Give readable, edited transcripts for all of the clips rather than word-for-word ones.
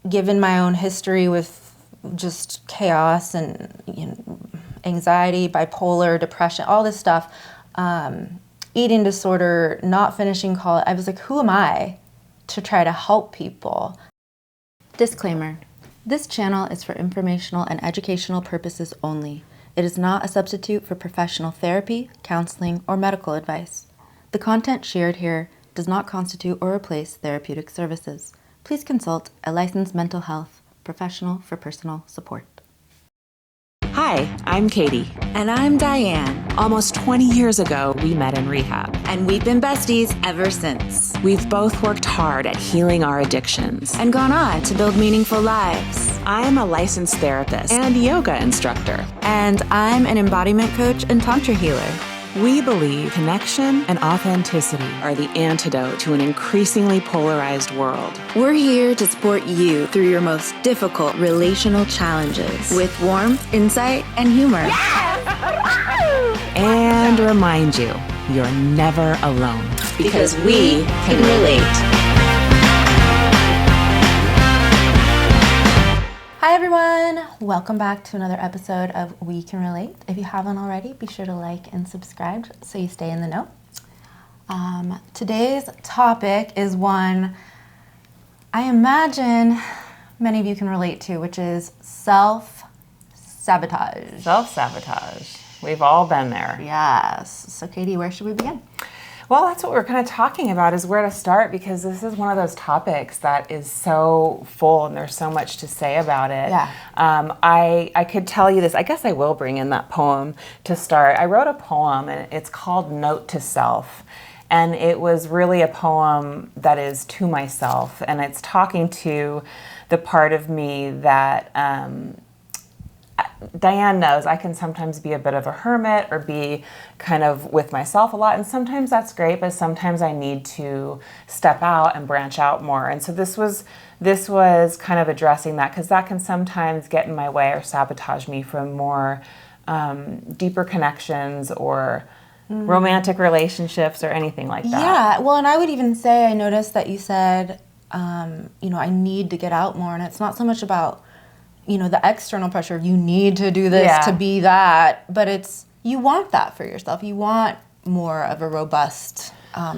given my own history with just chaos and anxiety, bipolar, depression, all this stuff, eating disorder, not finishing college, I was like, who am I to try to help people? Disclaimer. This channel is for informational and educational purposes only. It is not a substitute for professional therapy, counseling, or medical advice. The content shared here does not constitute or replace therapeutic services. Please consult a licensed mental health professional for personal support. Hi, I'm Katie. And I'm Diane. Almost 20 years ago, we met in rehab. And we've been besties ever since. We've both worked hard at healing our addictions. And gone on to build meaningful lives. I'm a licensed therapist and yoga instructor. And I'm an embodiment coach and tantra healer. We believe connection and authenticity are the antidote to an increasingly polarized world. We're here to support you through your most difficult relational challenges with warmth, insight, and humor. Yes! And remind you, you're never alone. Because we can relate. Hi everyone, welcome back to another episode of We Can Relate. If you haven't already, be sure to like and subscribe so you stay in the know. Today's topic is one I imagine many of you can relate to, which is self-sabotage. Self-sabotage. We've all been there. Yes. So Katie, where should we begin? Well, that's what we're kind of talking about, is where to start, because this is one of those topics that is so full and there's so much to say about it. Yeah. I could tell you this. I guess I will bring in that poem to start. I wrote a poem and it's called Note to Self. And it was really a poem that is to myself. And it's talking to the part of me that Diane knows I can sometimes be a bit of a hermit or be kind of with myself a lot. And sometimes that's great, but sometimes I need to step out and branch out more. And so this was kind of addressing that, because that can sometimes get in my way or sabotage me from more deeper connections or romantic relationships or anything like that. Yeah, well, and I would even say, I noticed that you said, I need to get out more. And it's not so much about the external pressure of you need to do this to be that, but it's, you want that for yourself. You want more of a robust,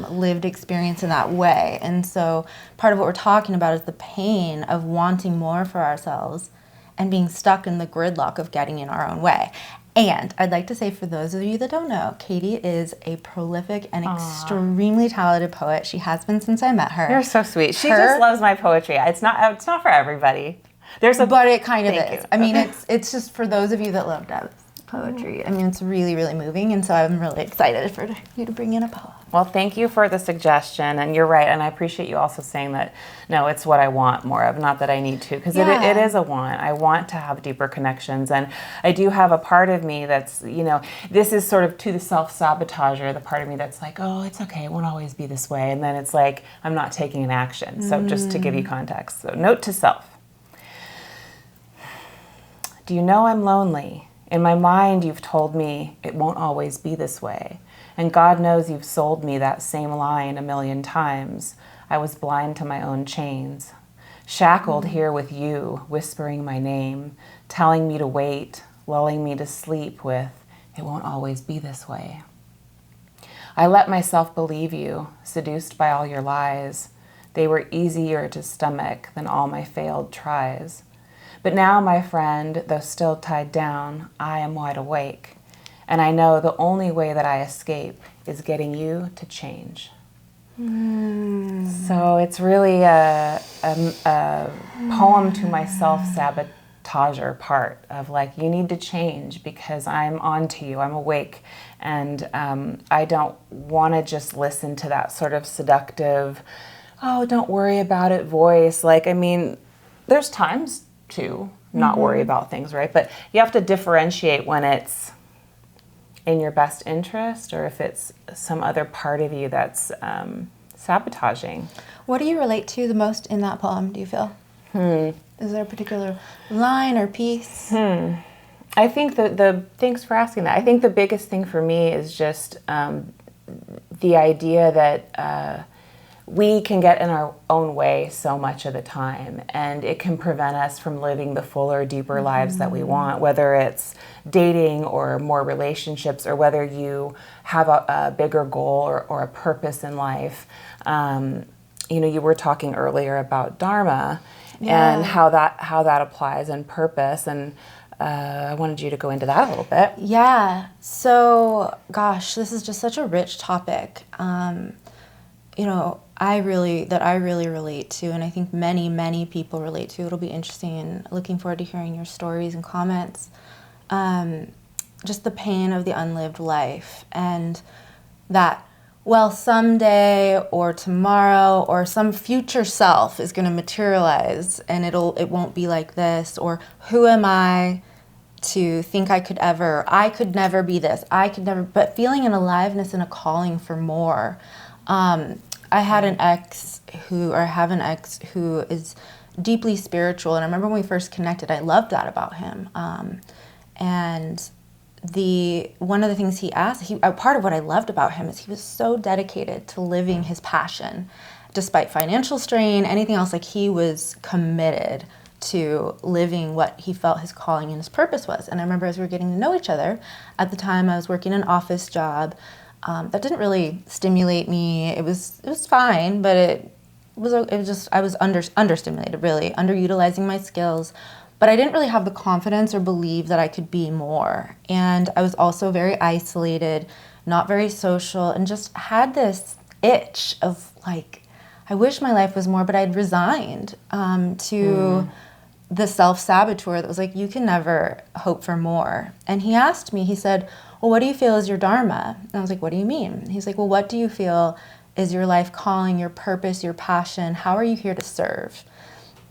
lived experience in that way. And so part of what we're talking about is the pain of wanting more for ourselves and being stuck in the gridlock of getting in our own way. And I'd like to say, for those of you that don't know, Katie is a prolific and extremely talented poet. She has been since I met her. You're so sweet. She just loves my poetry. It's not for everybody. But it kind of is. You. I mean, it's just for those of you that love depth poetry. I mean, it's really, really moving, and so I'm really excited for you to bring in a poem. Well, thank you for the suggestion, and you're right, and I appreciate you also saying that, no, it's what I want more of, not that I need to, because it is a want. I want to have deeper connections, and I do have a part of me that's, this is sort of to the self-sabotager, the part of me that's like, oh, it's okay, it won't always be this way, and then it's like, I'm not taking an action. So just to give you context, so note to self. Do you know I'm lonely? In my mind, you've told me it won't always be this way. And God knows you've sold me that same line 1,000,000 times. I was blind to my own chains. Shackled here with you, whispering my name, telling me to wait, lulling me to sleep with, it won't always be this way. I let myself believe you, seduced by all your lies. They were easier to stomach than all my failed tries. But now, my friend, though still tied down, I am wide awake. And I know the only way that I escape is getting you to change. So it's really a poem to my self-sabotager part of like, you need to change because I'm on to you, I'm awake. And I don't want to just listen to that sort of seductive, oh, don't worry about it voice. Like, I mean, there's times to not worry about things, right? But you have to differentiate when it's in your best interest or if it's some other part of you that's sabotaging. What do you relate to the most in that poem, do you feel? Is there a particular line or piece? I think thanks for asking that. I think the biggest thing for me is just the idea that we can get in our own way so much of the time, and it can prevent us from living the fuller, deeper lives that we want, whether it's dating or more relationships, or whether you have a bigger goal or a purpose in life. You were talking earlier about Dharma and how that applies and purpose, and I wanted you to go into that a little bit. Yeah. So, gosh, this is just such a rich topic. I really relate to, and I think many people relate to. It'll be interesting, and looking forward to hearing your stories and comments. Just the pain of the unlived life, and that, well, someday or tomorrow or some future self is going to materialize, and it won't be like this, or who am I to think I could never be this, but feeling an aliveness and a calling for more. I have an ex who is deeply spiritual, and I remember when we first connected, I loved that about him. And one of the things he asked, part of what I loved about him is he was so dedicated to living his passion, despite financial strain, anything else. Like, he was committed to living what he felt his calling and his purpose was. And I remember, as we were getting to know each other, at the time I was working an office job that didn't really stimulate me. It was fine, but it was just, I was understimulated, really, underutilizing my skills. But I didn't really have the confidence or believe that I could be more. And I was also very isolated, not very social, and just had this itch of, like, I wish my life was more, but I'd resigned to the self-saboteur that was like, you can never hope for more. And he asked me, he said, well, what do you feel is your dharma? And I was like, what do you mean? He's like, well, what do you feel is your life calling, your purpose, your passion? How are you here to serve?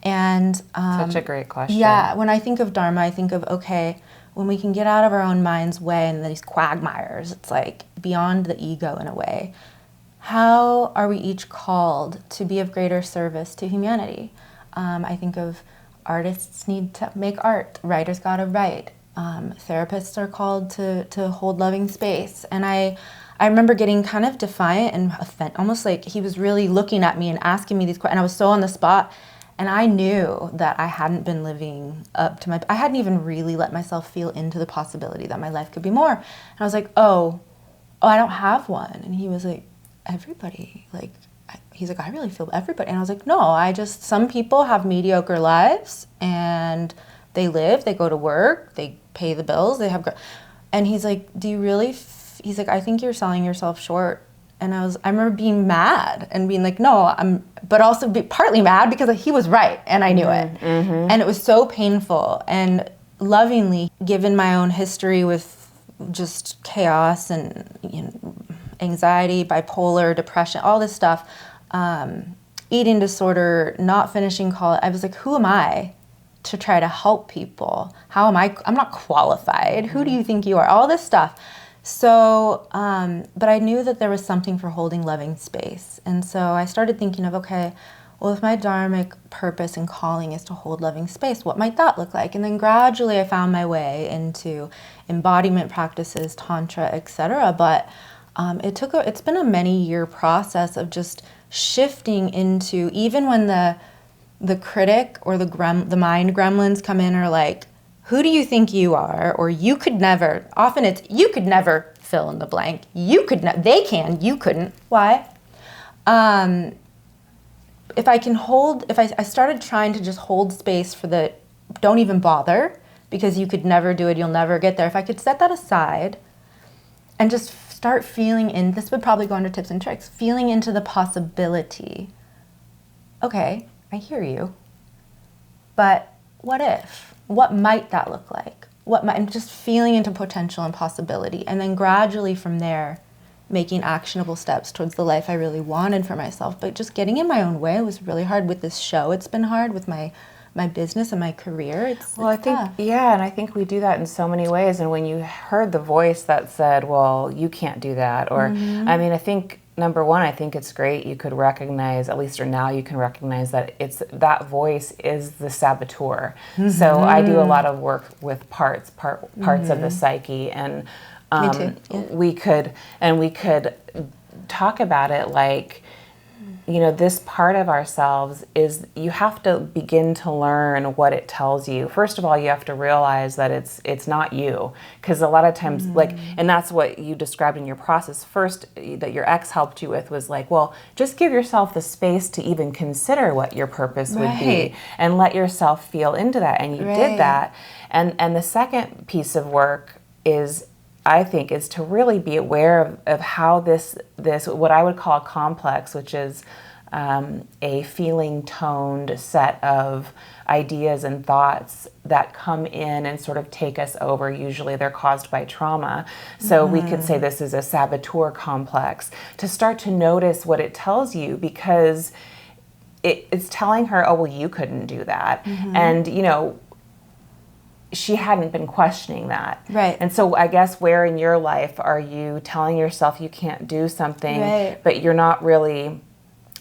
And such a great question. Yeah, when I think of dharma, I think of, okay, when we can get out of our own mind's way and these quagmires, it's like beyond the ego in a way. How are we each called to be of greater service to humanity? I think of artists need to make art, writers gotta write, therapists are called to hold loving space. And I remember getting kind of defiant and almost like he was really looking at me and asking me these questions, and I was so on the spot. And I knew that I hadn't been living up to I hadn't even really let myself feel into the possibility that my life could be more. And I was like, oh, I don't have one. And he was like, everybody, he's like, I really feel everybody. And I was like, no, some people have mediocre lives, and they go to work, they pay the bills, and he's like, do you really, he's like, I think you're selling yourself short. And I remember being mad and being like, no, but also partly mad because he was right and I knew it. Mm-hmm. And it was so painful. And lovingly, given my own history with just chaos and anxiety, bipolar, depression, all this stuff, eating disorder, not finishing college, I was like, who am I to try to help people? How am I? I'm not qualified. Who do you think you are? All this stuff. So, but I knew that there was something for holding loving space. And so I started thinking of, okay, well, if my dharmic purpose and calling is to hold loving space, what might that look like? And then gradually I found my way into embodiment practices, tantra, etc. But it's been a many-year process of just shifting into, even when the critic or the mind gremlins come in, are like, who do you think you are? Or you could never. Often it's, you could never fill in the blank. They can, you couldn't. Why? If I started trying to just hold space for the, don't even bother, because you could never do it, you'll never get there. If I could set that aside and just start feeling in, this would probably go under tips and tricks, feeling into the possibility. Okay, I hear you, but what if? What might that look like? And just feeling into potential and possibility, and then gradually from there, making actionable steps towards the life I really wanted for myself. But just getting in my own way was really hard with this show. It's been hard with my business and my career. I think we do that in so many ways. And when you heard the voice that said, well, you can't do that, or, I think, number one, I think it's great you could recognize, at least or now you can recognize that that voice is the saboteur. Mm-hmm. So I do a lot of work with parts of the psyche, and Me too. Yeah. we could talk about it like this part of ourselves is, you have to begin to learn what it tells you. First of all, you have to realize that it's not you, because a lot of times, and that's what you described in your process first that your ex helped you with, was like, well, just give yourself the space to even consider what your purpose would be, and let yourself feel into that. And you did that. And the second piece of work is, I think, is to really be aware of how this what I would call a complex, which is a feeling toned set of ideas and thoughts that come in and sort of take us over. Usually they're caused by trauma. So we could say this is a saboteur complex. To start to notice what it tells you, because it's telling her, oh, well, you couldn't do that. And, she hadn't been questioning that. Right. And so I guess, where in your life are you telling yourself you can't do something, but you're not really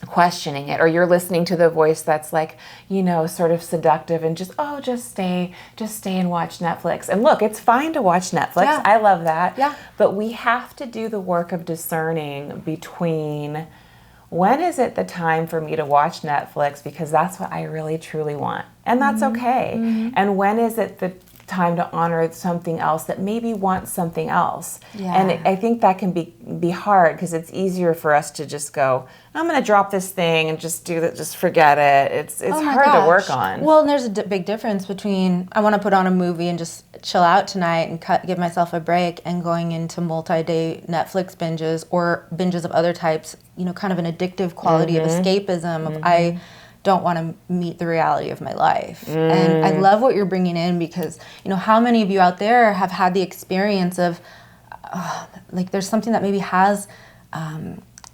questioning it, or you're listening to the voice that's like, sort of seductive and just stay and watch Netflix. And look, it's fine to watch Netflix. Yeah. I love that. Yeah. But we have to do the work of discerning between, when is it the time for me to watch Netflix because that's what I really truly want, and that's okay. And when is it the time to honor something else that maybe wants something else? And I think that can be hard, because it's easier for us to just go, I'm going to drop this thing and just do that, just forget it. It's hard to work on. Well, and there's a big difference between, I want to put on a movie and just chill out tonight and give myself a break, and going into multi-day Netflix binges, or binges of other types, kind of an addictive quality of escapism. Of, I don't want to meet the reality of my life. And I love what you're bringing in, because, how many of you out there have had the experience of, there's something that maybe has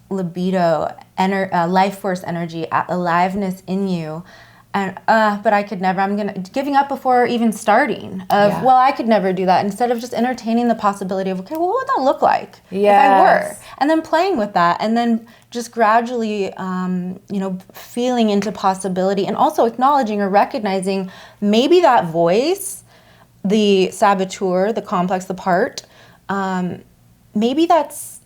libido, life force energy, aliveness in you, and but I could never, giving up before even starting, well, I could never do that, instead of just entertaining the possibility of, okay, well, what would that look like if I were? And then playing with that, and then just gradually, feeling into possibility, and also acknowledging or recognizing maybe that voice, the saboteur, the complex, the part, maybe that's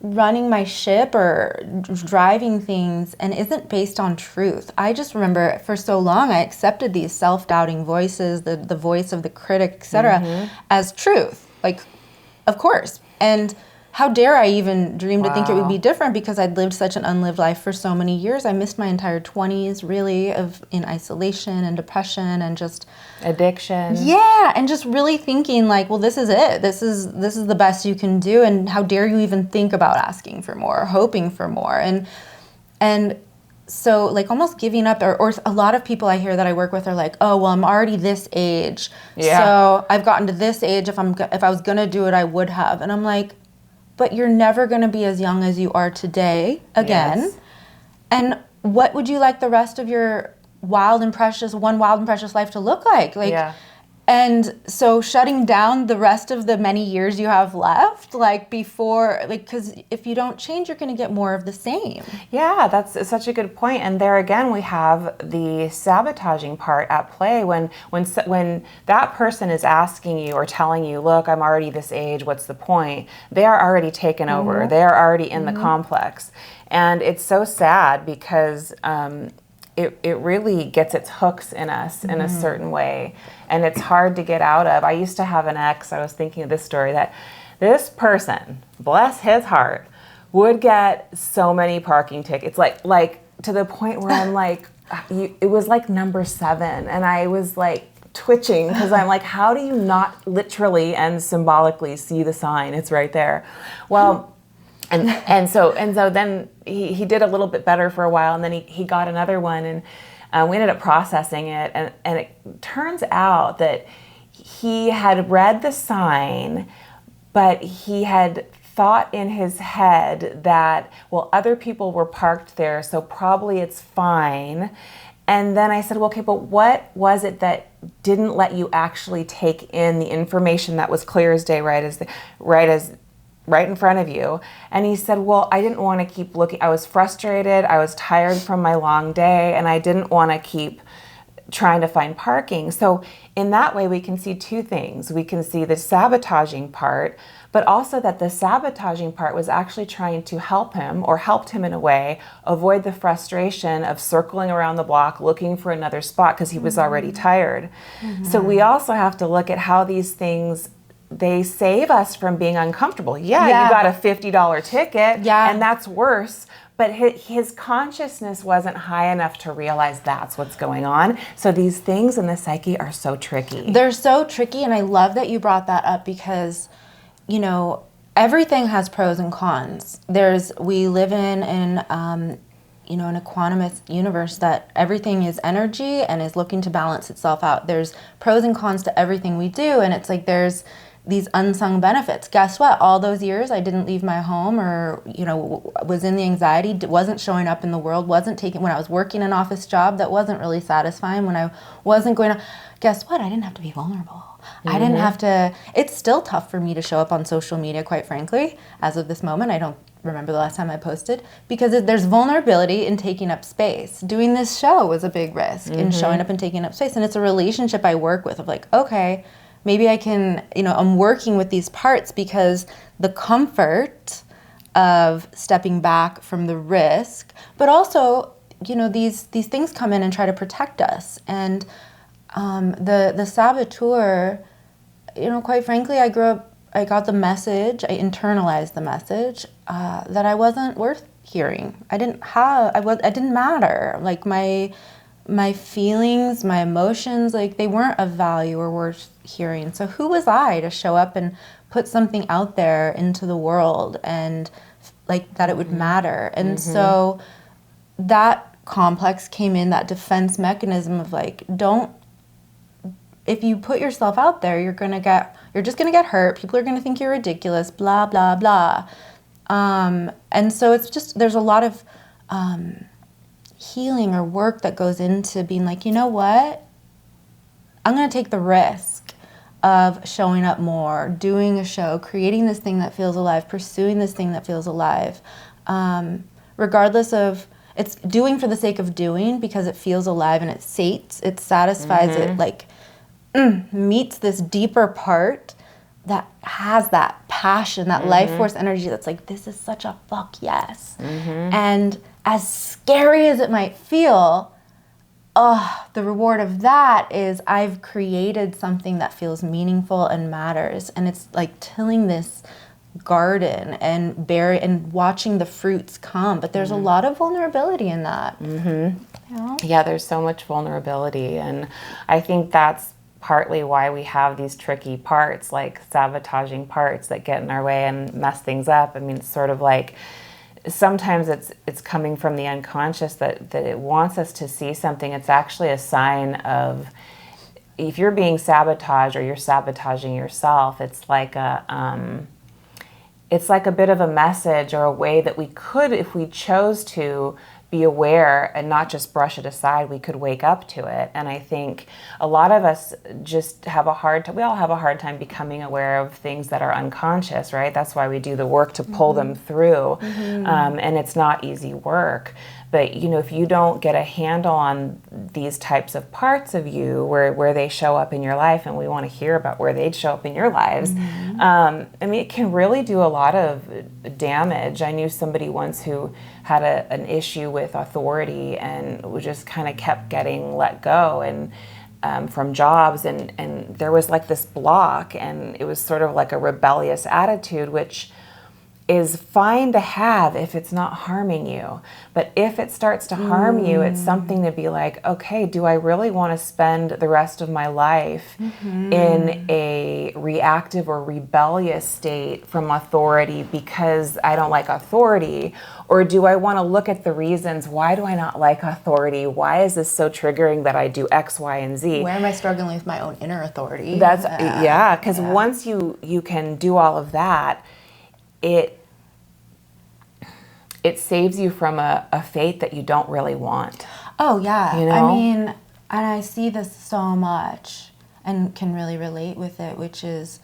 running my ship or driving things and isn't based on truth. I just remember for so long I accepted these self-doubting voices, the voice of the critic, etc., as truth. Like, of course. And how dare I even dream to think it would be different, because I'd lived such an unlived life for so many years. I missed my entire 20s, really, in isolation and depression and just addiction. Yeah, and just really thinking like, well, this is it. This is the best you can do, and how dare you even think about asking for more, or hoping for more. And so, like, almost giving up, or a lot of people I hear that I work with are like, oh, well, I'm already this age, so I've gotten to this age. If I was gonna do it, I would have. And I'm like, but you're never going to be as young as you are today again. Yes. And what would you like the rest of your wild and precious life to look like? And so shutting down the rest of the many years you have left, because if you don't change, you're going to get more of the same. Yeah, that's such a good point. And there again, we have the sabotaging part at play. When that person is asking you or telling you, look, I'm already this age, what's the point? They are already taken over. They are already in the complex. And it's so sad, because it really gets its hooks in us in a certain way, and it's hard to get out of. I used to have an ex, I was thinking of this story, that this person, bless his heart, would get so many parking tickets, like to the point where I'm like, it was like number 7, and I was like twitching, because I'm like, how do you not literally and symbolically see the sign? It's right there. Well, and so then he did a little bit better for a while, and then he got another one, and we ended up processing it, and it turns out that he had read the sign, but he had thought in his head that, well, other people were parked there, so probably it's fine. And then I said, well, okay, but what was it that didn't let you actually take in the information that was clear as day, right in front of you? And he said, well, I didn't want to keep looking. I was frustrated. I was tired from my long day, and I didn't want to keep trying to find parking. So in that way, we can see two things. We can see the sabotaging part, but also that the sabotaging part was actually trying to help him, or helped him in a way, avoid the frustration of circling around the block looking for another spot because he was already tired. So we also have to look at how these things, they save us from being uncomfortable. Yeah, you got a $50 ticket, and that's worse. But his consciousness wasn't high enough to realize that's what's going on. So these things in the psyche are so tricky. They're so tricky, and I love that you brought that up because, you know, everything has pros and cons. We live in you know, an equanimous universe that everything is energy and is looking to balance itself out. There's pros and cons to everything we do, and it's like there's these unsung benefits. Guess what? All those years I didn't leave my home, or, you know, was in the anxiety, wasn't showing up in the world, wasn't taking, when I was working an office job that wasn't really satisfying, when I wasn't going to, guess what? I didn't have to be vulnerable. I didn't have to, it's still tough for me to show up on social media, quite frankly, as of this moment. I don't remember the last time I posted, because there's vulnerability in taking up space. Doing this show was a big risk in showing up and taking up space. And it's a relationship I work with of like, okay, maybe I can, you know, I'm working with these parts because the comfort of stepping back from the risk, but also, you know, these things come in and try to protect us. And the saboteur, you know, quite frankly, I got the message, I internalized the message that I wasn't worth hearing. I didn't matter. Like my feelings, my emotions, like they weren't of value or worth hearing. So who was I to show up and put something out there into the world and like that it would matter? And so that complex came in, that defense mechanism of like, if you put yourself out there, you're just gonna get hurt. People are gonna think you're ridiculous, blah, blah, blah. And so it's just, there's a lot of healing or work that goes into being like, you know what? I'm going to take the risk of showing up more, doing a show, creating this thing that feels alive, pursuing this thing that feels alive. Regardless of, it's doing for the sake of doing because it feels alive and it satisfies, it like meets this deeper part that has that passion, that life force energy that's like, this is such a fuck yes. And as scary as it might feel, the reward of that is I've created something that feels meaningful and matters. And it's like tilling this garden and watching the fruits come. But there's a lot of vulnerability in that. You know? Yeah, there's so much vulnerability. And I think that's partly why we have these tricky parts, like sabotaging parts that get in our way and mess things up. I mean, it's sort of like, sometimes it's coming from the unconscious that it wants us to see something. It's actually a sign of, if you're being sabotaged or you're sabotaging yourself, it's like a bit of a message or a way that we could, if we chose to, be aware and not just brush it aside, we could wake up to it. And I think a lot of us just have we all have a hard time becoming aware of things that are unconscious, right? That's why we do the work to pull them through. And it's not easy work. But, you know, if you don't get a handle on these types of parts of you where they show up in your life, and we want to hear about where they'd show up in your lives, I mean, it can really do a lot of damage. I knew somebody once who had an issue with authority and just kind of kept getting let go and from jobs, and there was like this block, and it was sort of like a rebellious attitude, which is fine to have if it's not harming you. But if it starts to harm you, it's something to be like, okay, do I really want to spend the rest of my life in a reactive or rebellious state from authority because I don't like authority? Or do I want to look at the reasons, why do I not like authority? Why is this so triggering that I do X, Y, and Z? Where am I struggling with my own inner authority? Because once you can do all of that, it saves you from a fate that you don't really want. Oh, yeah. You know? I mean, and I see this so much and can really relate with it, which is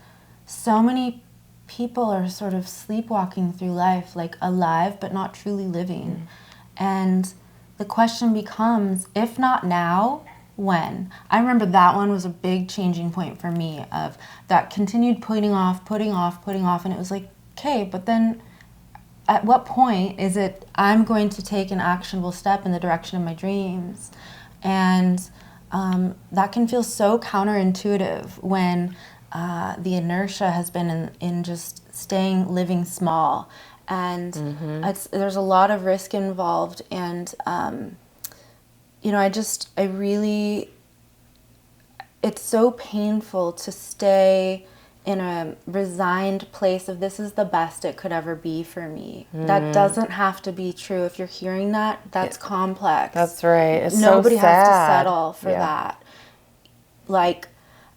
so many people are sort of sleepwalking through life, like alive but not truly living. And the question becomes, if not now, when. I remember that one was a big changing point for me, of that continued putting off, and it was like, okay, but then at what point is it I'm going to take an actionable step in the direction of my dreams? And that can feel so counterintuitive when the inertia has been in just living small. And there's a lot of risk involved. And, it's so painful to stay in a resigned place of this is the best it could ever be for me. That doesn't have to be true. If you're hearing that, that's complex. That's right. It's Nobody so sad. has to settle for that. Like,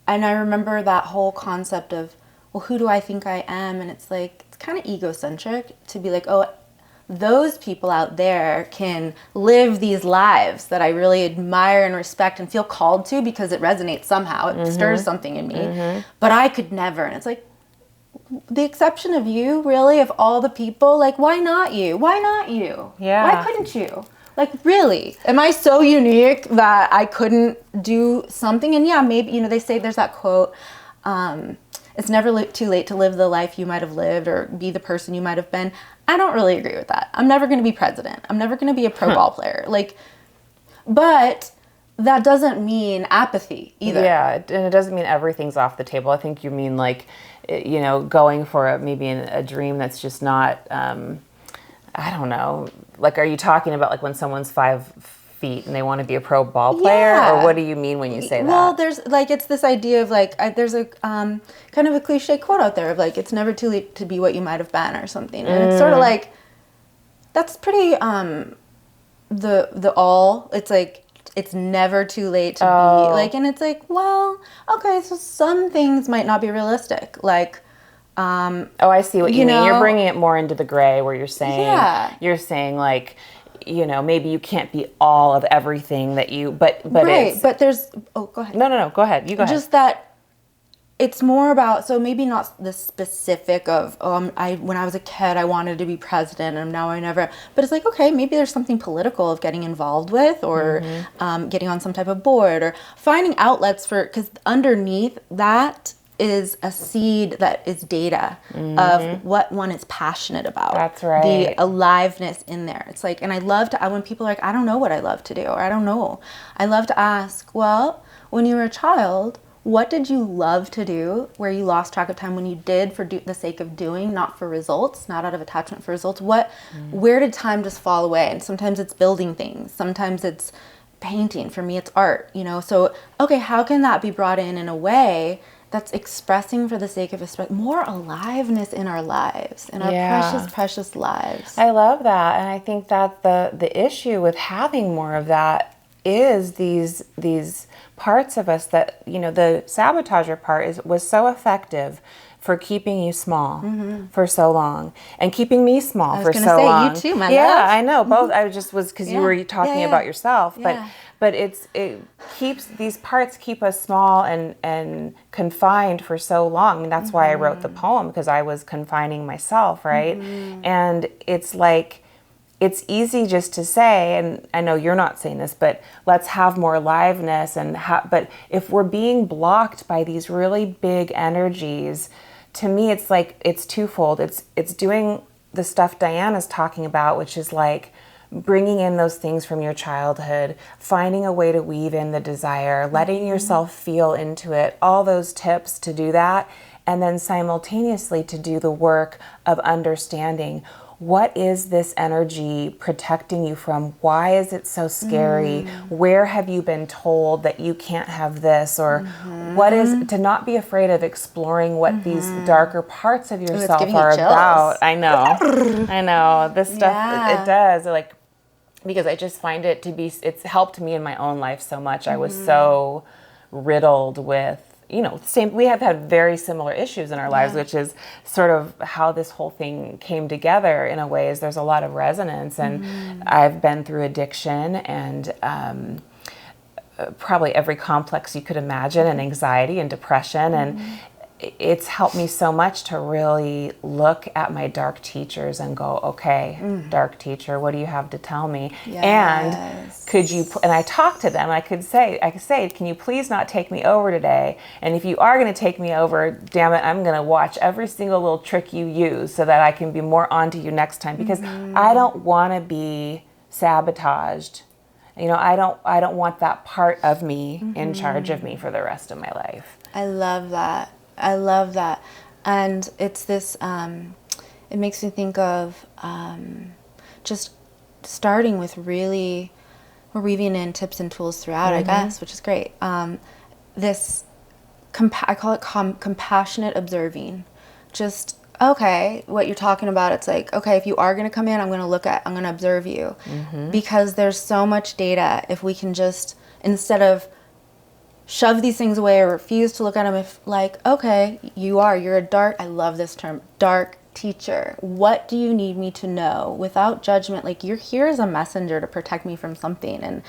and I remember that whole concept of, well, who do I think I am? And it's like, it's kind of egocentric to be like, oh, those people out there can live these lives that I really admire and respect and feel called to because it resonates somehow. It stirs something in me. But I could never. And it's like, the exception of you, really, of all the people, like, why not you? Why not you? Yeah. Why couldn't you? Like, really? Am I so unique that I couldn't do something? And yeah, maybe, they say there's that quote, it's never too late to live the life you might have lived or be the person you might have been. I don't really agree with that. I'm never going to be president. I'm never going to be a pro ball player. But that doesn't mean apathy either. Yeah, and it doesn't mean everything's off the table. I think you mean going for maybe a dream that's just not, I don't know. Like, are you talking about like when someone's 5 feet and they want to be a pro ball player? Yeah. Or what do you mean when you say that? Well, there's it's this idea of there's a kind of a cliche quote out there of it's never too late to be what you might have been or something. And it's sort of like, that's pretty, it's like, it's never too late to be and it's like, well, okay, so some things might not be realistic. I see what you mean. You're bringing it more into the gray where you're saying, maybe you can't be all of everything that you, but right, but there's, go ahead. No, go ahead. You go ahead. Just that it's more about, so maybe not the specific of, when I was a kid, I wanted to be president and now I never, but it's like, okay, maybe there's something political of getting involved with or getting on some type of board or finding outlets for, because underneath that is a seed that is data of what one is passionate about. That's right. The aliveness in there. It's like, and I love to, when people are like, I don't know what I love to do, or I don't know. I love to ask, well, when you were a child, what did you love to do where you lost track of time when you did for the sake of doing, not for results, not out of attachment for results? Where did time just fall away? And sometimes it's building things. Sometimes it's painting. For me, it's art, So, okay, how can that be brought in a way that's expressing for the sake of more aliveness in our lives, in our precious, precious lives? I love that. And I think that the issue with having more of that is these parts of us that, the sabotager part was so effective for keeping you small for so long and keeping me small for so long. You too, my love. Yeah, I know. Both. I just was because you were talking about yourself, but it these parts keep us small and confined for so long. And that's why I wrote the poem, because I was confining myself, right? And it's like, it's easy just to say, and I know you're not saying this, but let's have more aliveness. But if we're being blocked by these really big energies, to me, it's like, it's twofold. It's doing the stuff Diana's talking about, which is like bringing in those things from your childhood, finding a way to weave in the desire, letting yourself feel into it, all those tips to do that, and then simultaneously to do the work of understanding, what is this energy protecting you from? Why is it so scary? Where have you been told that you can't have this? Or what is, to not be afraid of exploring what these darker parts of yourself are about. I know. This stuff, it does. Because I just find it to be, it's helped me in my own life so much. I was so riddled with, we have had very similar issues in our lives, which is sort of how this whole thing came together in a way. Is there's a lot of resonance, and I've been through addiction and probably every complex you could imagine, and anxiety and depression, it's helped me so much to really look at my dark teachers and go, okay, dark teacher, what do you have to tell me? And could you, and I talk to them, I could say, can you please not take me over today? And if you are going to take me over, damn it, I'm going to watch every single little trick you use so that I can be more onto you next time, because I don't want to be sabotaged. You know, I don't want that part of me in charge of me for the rest of my life. I love that. I love that. And it's this, it makes me think of just starting with really, we're weaving in tips and tools throughout, I guess, which is great. This, I call it compassionate observing. Just, okay, what you're talking about, it's like, okay, if you are going to come in, I'm going to observe you. Because there's so much data. If we can just, instead of shove these things away or refuse to look at them, if like, okay, you're a dark, I love this term, dark teacher. What do you need me to know without judgment? Like, you're here as a messenger to protect me from something. And,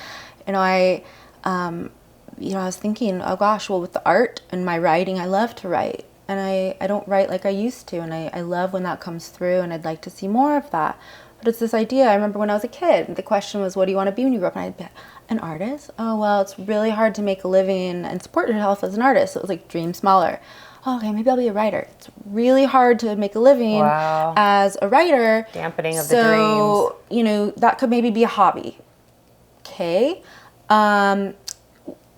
I was thinking, oh gosh, well, with the art and my writing, I love to write. And I don't write like I used to. And I love when that comes through, and I'd like to see more of that. But it's this idea, I remember when I was a kid, the question was, what do you want to be when you grow up? And I'd be an artist? Oh, well, it's really hard to make a living and support yourself as an artist. So it was like, dream smaller. Oh, okay, maybe I'll be a writer. It's really hard to make a living as a writer. Dampening of the dreams. So, that could maybe be a hobby. Okay.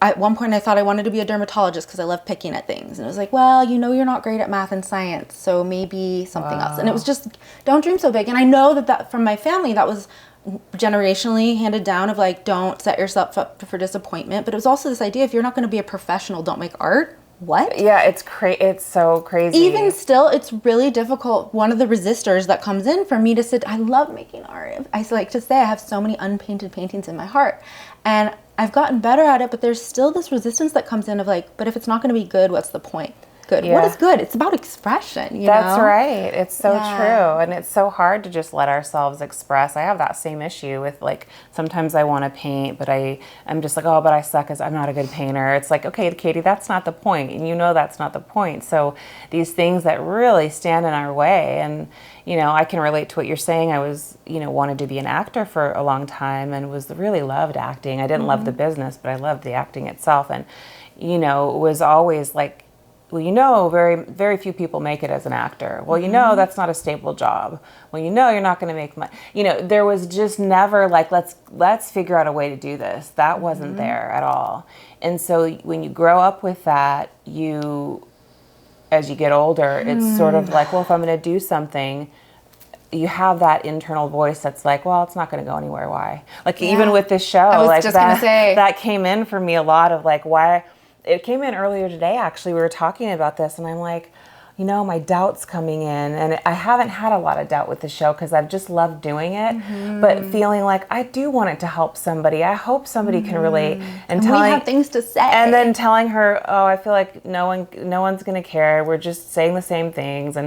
At one point I thought I wanted to be a dermatologist because I love picking at things. And it was like, well, you're not great at math and science, so maybe something else. And it was just, don't dream so big. And I know that from my family, that was generationally handed down of like, don't set yourself up for disappointment. But it was also this idea, if you're not going to be a professional, don't make art. What? Yeah, it's so crazy. Even still, it's really difficult. One of the resistors that comes in for me to sit, I love making art. I like to say I have so many unpainted paintings in my heart. And I've gotten better at it, but there's still this resistance that comes in of like, but if it's not going to be good, what's the point? Good. Yeah. What is good? It's about expression, you know? That's right. It's so true. And it's so hard to just let ourselves express. I have that same issue with like, sometimes I want to paint, but I'm just like, oh, but I suck as I'm not a good painter. It's like, okay, Katie, that's not the point. And that's not the point. So these things that really stand in our way, and, I can relate to what you're saying. I was, wanted to be an actor for a long time and really loved acting. I didn't love the business, but I loved the acting itself. And, it was always like, well, very, very few people make it as an actor. Well, that's not a stable job. Well, you're not going to make money. There was just never like, let's figure out a way to do this. That wasn't there at all. And so when you grow up with that, as you get older, it's sort of like, well, if I'm going to do something, you have that internal voice that's like, well, it's not going to go anywhere. Why? Like, even with this show, I was like just gonna say. that came in for me a lot of like, why. It came in earlier today, actually. We were talking about this, and I'm like, my doubt's coming in. And I haven't had a lot of doubt with the show because I've just loved doing it. But feeling like I do want it to help somebody. I hope somebody can relate. And we have things to say. And then telling her, oh, I feel like no one's going to care. We're just saying the same things.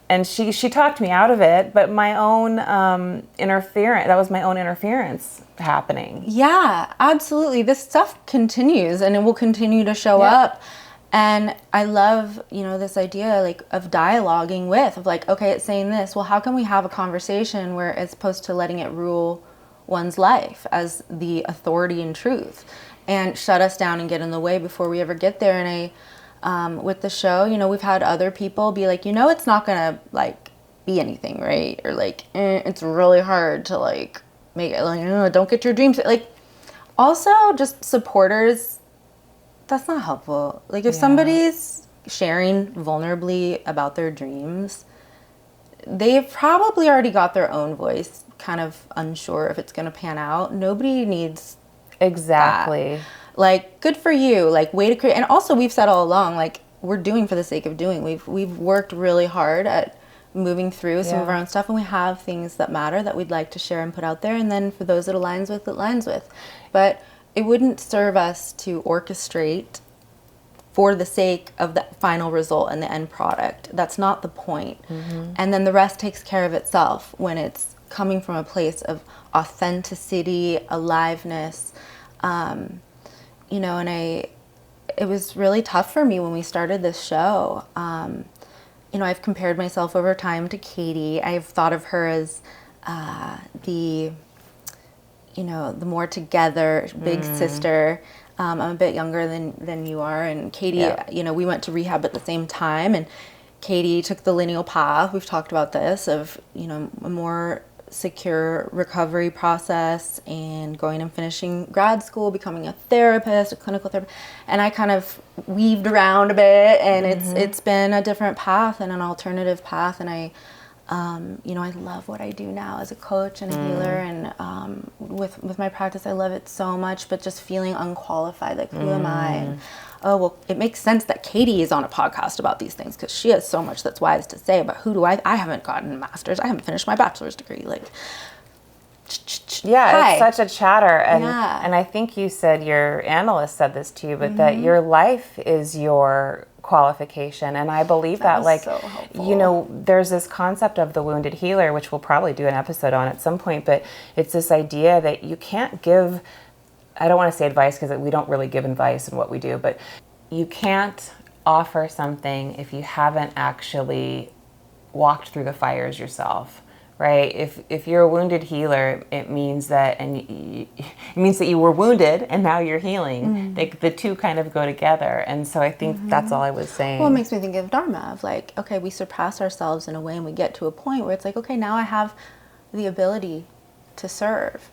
And she talked me out of it, but my own interference, that was my own interference happening. Yeah, absolutely. This stuff continues, and it will continue to show up. And I love, this idea like of dialoguing of like, okay, it's saying this. Well, how can we have a conversation where, as opposed to letting it rule one's life as the authority and truth, and shut us down and get in the way before we ever get there? And with the show, we've had other people be like, it's not gonna like be anything, right? Or like, it's really hard to like make it, like, don't get your dreams. Like, also just supporters, that's not helpful. Like, if somebody's sharing vulnerably about their dreams, they've probably already got their own voice, kind of unsure if it's gonna pan out. Nobody needs that. Like, good for you, like, way to create. And also, we've said all along, like, we're doing for the sake of doing. We've worked really hard at moving through some of our own stuff, and we have things that matter that we'd like to share and put out there, and then for those it aligns with. But it wouldn't serve us to orchestrate for the sake of the final result and the end product. That's not the point. And then the rest takes care of itself when it's coming from a place of authenticity, aliveness, and it was really tough for me when we started this show. You know, I've compared myself over time to Katie. I've thought of her as the more together big sister. I'm a bit younger than you are, and Katie, you know, we went to rehab at the same time, and Katie took the lineal path. We've talked about this of, you know, a more secure recovery process and going and finishing grad school, becoming a therapist, a clinical therapist, and I kind of weaved around a bit, and it's been a different path and an alternative path, and I you know, I love what I do now as a coach and a healer, and with my practice, I love it so much, but just feeling unqualified, like who am I? And, oh, well, it makes sense that Katie is on a podcast about these things because she has so much that's wise to say, but who do I haven't gotten a master's, I haven't finished my bachelor's degree, like, yeah, hi. it's such a chatter. And Yeah. and I think you said, your analyst said this to you, but that your life is your qualification. And I believe that, was like, so helpful. you know, there's this concept of the wounded healer, which we'll probably do an episode on at some point, but it's this idea that you can't give, I don't want to say advice because we don't really give advice in what we do, but you can't offer something if you haven't actually walked through the fires yourself. Right? If you're a wounded healer, it means that, it means that you were wounded and now you're healing. The two kind of go together. And so I think that's all I was saying. Well, it makes me think of Dharma, of like, okay, we surpass ourselves in a way and we get to a point where it's like, okay, now I have the ability to serve.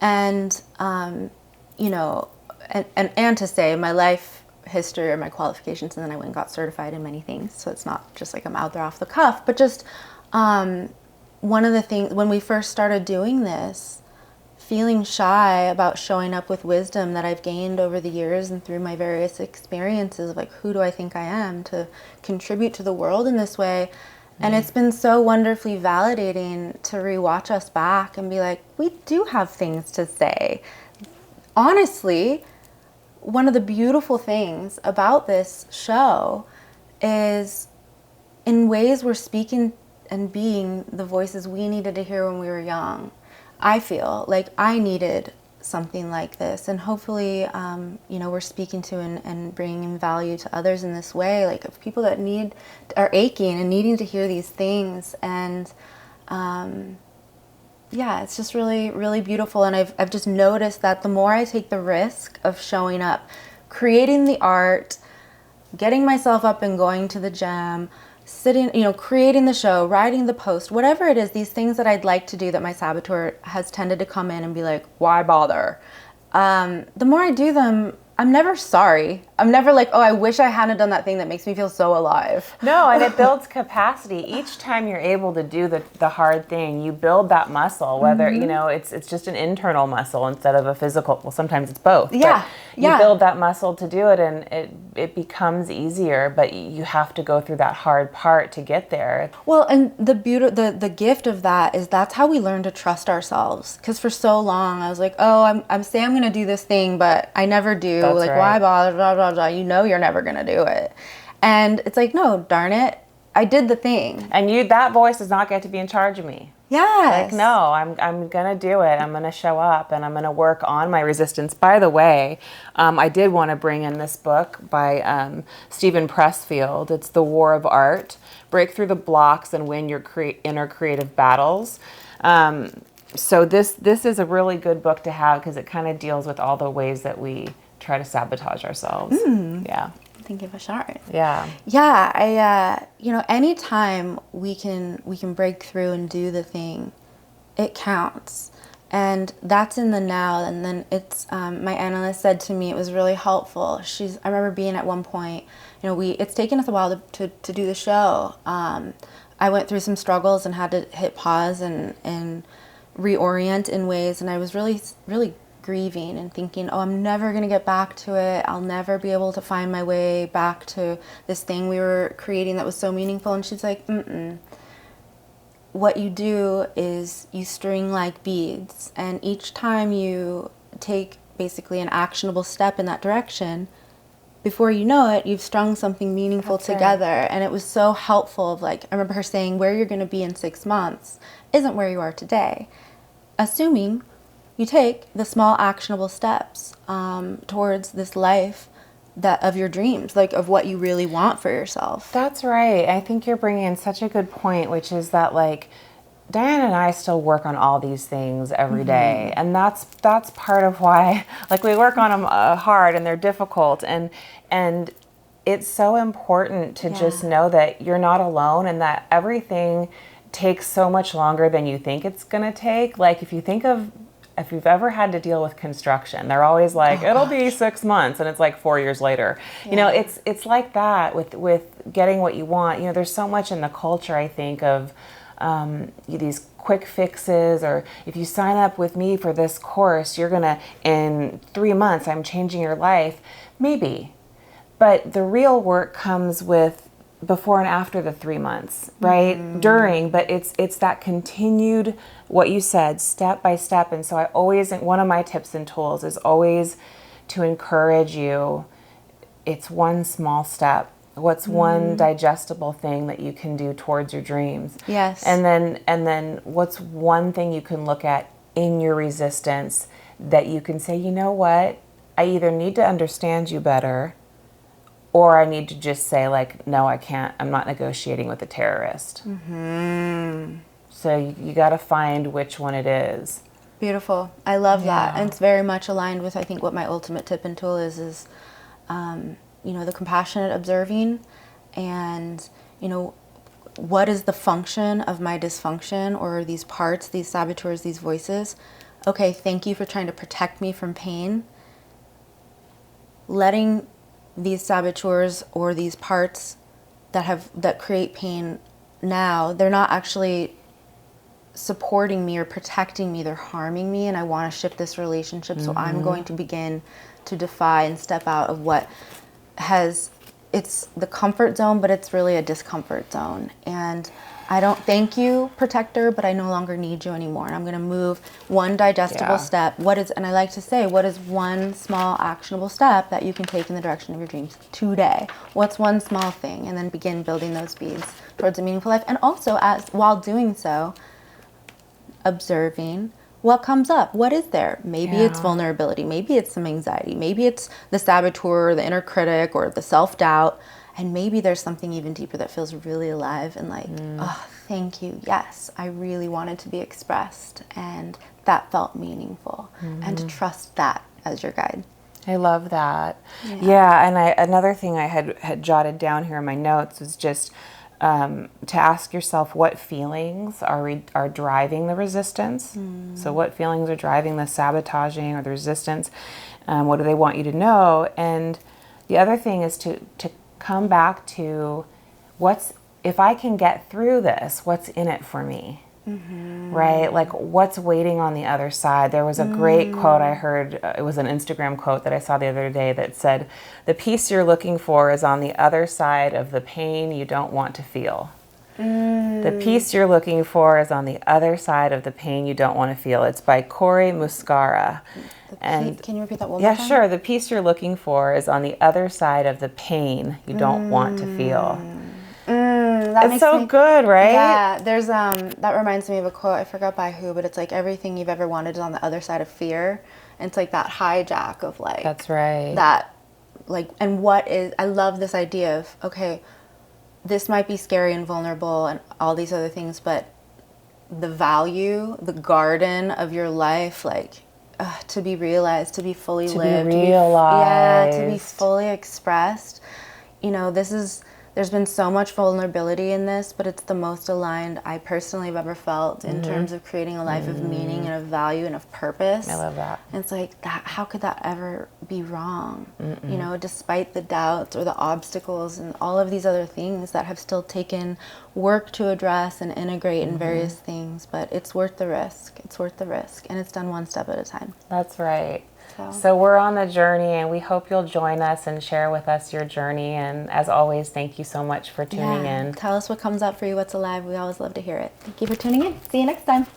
And, you know, and to say my life history or my qualifications, and then I went and got certified in many things. So it's not just like I'm out there off the cuff, but just, one of the things, when we first started doing this, feeling shy about showing up with wisdom that I've gained over the years and through my various experiences of like, who do I think I am to contribute to the world in this way? And it's been so wonderfully validating to rewatch us back and be like, we do have things to say. Honestly, one of the beautiful things about this show is in ways we're speaking and being the voices we needed to hear when we were young. I feel like I needed something like this, and hopefully, you know, we're speaking to and bringing value to others in this way, like of people that are aching and needing to hear these things, and yeah, it's just really, really beautiful, and I've just noticed that the more I take the risk of showing up, creating the art, getting myself up and going to the gym, sitting, you know, creating the show, writing the post, whatever it is, these things that I'd like to do that my saboteur has tended to come in and be like, why bother? The more I do them, I'm never sorry. I'm never like, oh, I wish I hadn't done that thing that makes me feel so alive. No, and it builds capacity. Each time you're able to do the hard thing, you build that muscle, whether, you know, it's just an internal muscle instead of a physical, well, sometimes it's both. Yeah, but you build that muscle to do it, and it becomes easier, but you have to go through that hard part to get there. Well, and the gift of that is that's how we learn to trust ourselves. Because for so long, I was like, oh, I'm saying I'm going to do this thing, but I never do. That's like, right. why bother, blah, blah, blah. You know you're never going to do it. And it's like, no, darn it. I did the thing. And that voice does not get to be in charge of me. Yes. Like, no, I'm going to do it. I'm going to show up, and I'm going to work on my resistance. By the way, I did want to bring in this book by Stephen Pressfield. It's The War of Art, Break Through the Blocks and Win Your Inner Creative Battles. So this is a really good book to have because it kind of deals with all the ways that we try to sabotage ourselves. Yeah. I think give a shot. Yeah. Yeah, I you know, anytime we can break through and do the thing, it counts. And that's in the now. And then it's my analyst said to me, it was really helpful. I remember being at one point, you know, it's taken us a while to do the show. I went through some struggles and had to hit pause and reorient in ways, and I was really, really grieving and thinking, oh, I'm never going to get back to it. I'll never be able to find my way back to this thing we were creating that was so meaningful. And she's like, what you do is you string like beads, and each time you take basically an actionable step in that direction, before you know it, you've strung something meaningful together. Right. And it was so helpful of like, I remember her saying, where you're going to be in 6 months isn't where you are today. Assuming you take the small actionable steps towards this life that of your dreams, like of what you really want for yourself. That's right. I think you're bringing in such a good point, which is that like Diane and I still work on all these things every day, and that's part of why like we work on them hard, and they're difficult, and it's so important to just know that you're not alone, and that everything takes so much longer than you think it's going to take. Like if you've ever had to deal with construction, they're always like, it'll be 6 months, and it's like 4 years later. You know, it's like that with getting what you want. You know, there's so much in the culture, I think, of these quick fixes, or if you sign up with me for this course, you're gonna, in 3 months, I'm changing your life. Maybe. But the real work comes with before and after the 3 months, right? During, but it's that continued, what you said, step by step. And so I always, one of my tips and tools is always to encourage you, it's one small step. What's one digestible thing that you can do towards your dreams? Yes. And then what's one thing you can look at in your resistance that you can say, you know what? I either need to understand you better, or I need to just say like, no, I can't. I'm not negotiating with a terrorist. So you got to find which one it is. Beautiful. I love that. And it's very much aligned with, I think, what my ultimate tip and tool is you know, the compassionate observing, and, you know, what is the function of my dysfunction, or these parts, these saboteurs, these voices? Okay, thank you for trying to protect me from pain. Letting these saboteurs or these parts that create pain now, they're not actually supporting me or protecting me, they're harming me, and I want to shift this relationship. So I'm going to begin to defy and step out of what it's the comfort zone, but it's really a discomfort zone. And I don't, thank you, protector, but I no longer need you anymore. And I'm going to move one digestible step. And I like to say, what is one small actionable step that you can take in the direction of your dreams today? What's one small thing? And then begin building those beads towards a meaningful life. And also, while doing so, observing what comes up. What is there? Maybe it's vulnerability. Maybe it's some anxiety. Maybe it's the saboteur, the inner critic, or the self-doubt. And maybe there's something even deeper that feels really alive and like, oh, thank you. Yes, I really wanted to be expressed, and that felt meaningful. And to trust that as your guide. I love that. Yeah, and another thing I had jotted down here in my notes was just to ask yourself what feelings are driving the resistance. So what feelings are driving the sabotaging or the resistance? What do they want you to know? And the other thing is to come back to if I can get through this, what's in it for me? Right? Like, what's waiting on the other side? There was a great quote I heard. It was an Instagram quote that I saw the other day that said, the peace you're looking for is on the other side of the pain you don't want to feel. The peace you're looking for is on the other side of the pain you don't want to feel. It's by Cory Muscara. Can you repeat that one more time? Yeah, sure. The peace you're looking for is on the other side of the pain you don't want to feel. It's so good, right? Yeah, there's that reminds me of a quote, I forgot by who, but it's like, everything you've ever wanted is on the other side of fear. And it's like that hijack of like, that's right. That like, and I love this idea of, okay, this might be scary and vulnerable and all these other things, but the value, the garden of your life, like, to be realized, to be fully lived, to be fully expressed. You know, there's been so much vulnerability in this, but it's the most aligned I personally have ever felt in terms of creating a life of meaning and of value and of purpose. I love that. And it's like, that, how could that ever be wrong? You know, despite the doubts or the obstacles and all of these other things that have still taken work to address and integrate in various things, but it's worth the risk. It's worth the risk, and it's done one step at a time. That's right. So we're on the journey, and we hope you'll join us and share with us your journey. And as always, thank you so much for tuning in. Tell us what comes up for you, what's alive. We always love to hear it. Thank you for tuning in. See you next time.